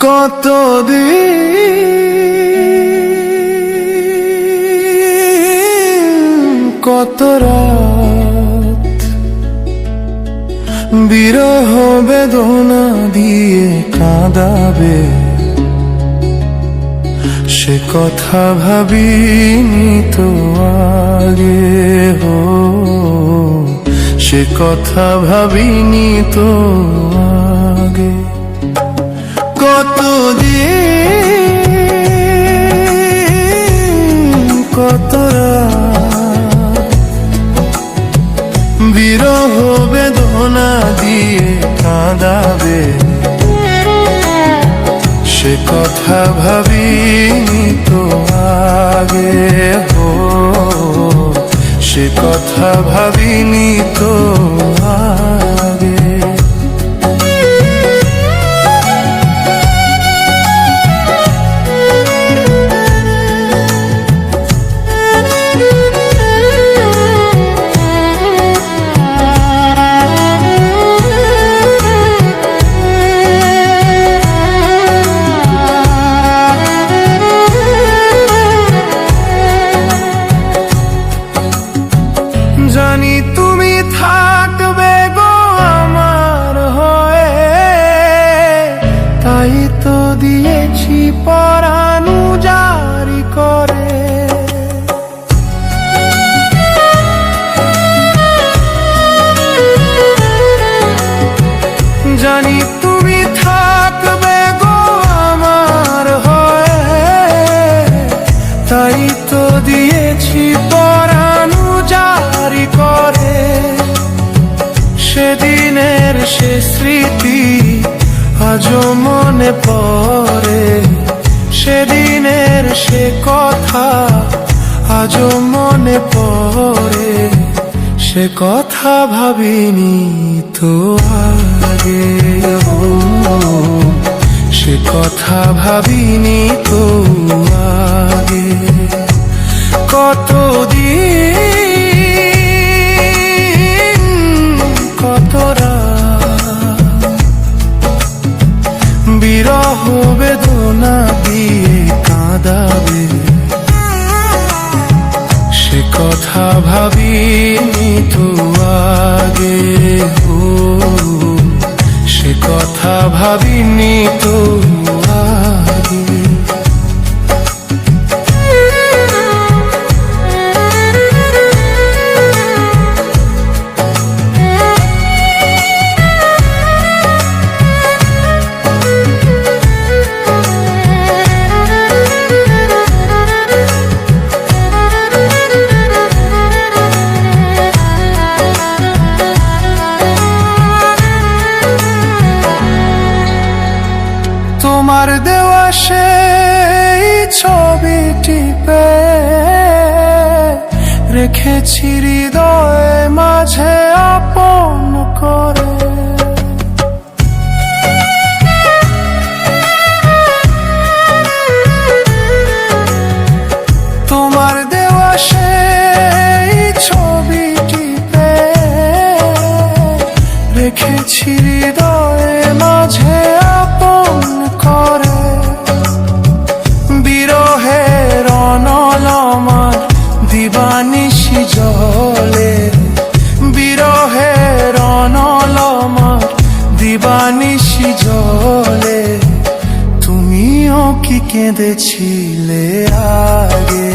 কতদিন কত রাত বিরহ বেদনা দিয়ে কাঁদাবে, সে কথা ভাবিনি তো আগে। সে কথা ভাবিনি তো আগে। কতদিন কত রাত বিরহ বেদনা দিয়ে কাঁদাবে, সে কথা ভাবিনি তো আগে। সে কথা ভাবিনি তো আগে। জানি তুমি থাকবে গো আমার হয়ে, তাই তো দিয়েছি পরাণ জারি করে। জানি তুমি থাকবে গো আমার হয়ে, তাই তো দিয়েছি পরাণ জারি করে। সেদিনের সে স্মৃতি আজও মনে পড়ে, সেদিনের সে কথা আজও মনে পড়ে। সে কথা ভাবিনি তো আগে। সে কথা ভাবিনি তো আগে। কতদিন কত রাত বিরহ বেদনা দিয়ে কাঁদাবে, সে কথা ভাবিনি তো আগে। সে কথা ভাবিনি তো আগে। তোমার দেওয়া সেই ছবিটি রেখেছি হৃদয়ে মাঝে আপন করে। তোমার দেওয়া সেই ছবিটি রেখেছি হৃদয়ে মাঝে আপন করে। বিরহের অনল আমার দিবানিশি জলে, বিরহের অনল আমার দিবানিশি জলে। তুমিও কি কেঁদেছিলে আগে,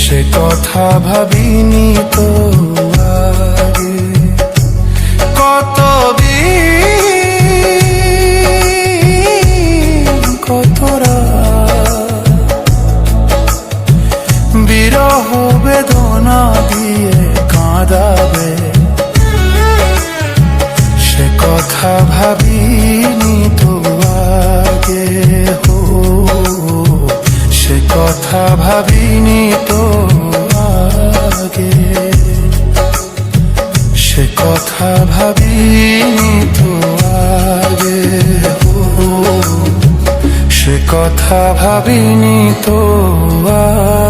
সে কথা ভাবিনি তো আগে। কতদিন কত রাত বিরহ বেদনা দিয়ে কাঁদাবে, সে কথা ভাবিনি তো আগে। সে কথা ভাবিনি তো আগে। সে কথা ভাবিনি তো আগে। সে কথা ভাবিনি তো আগে।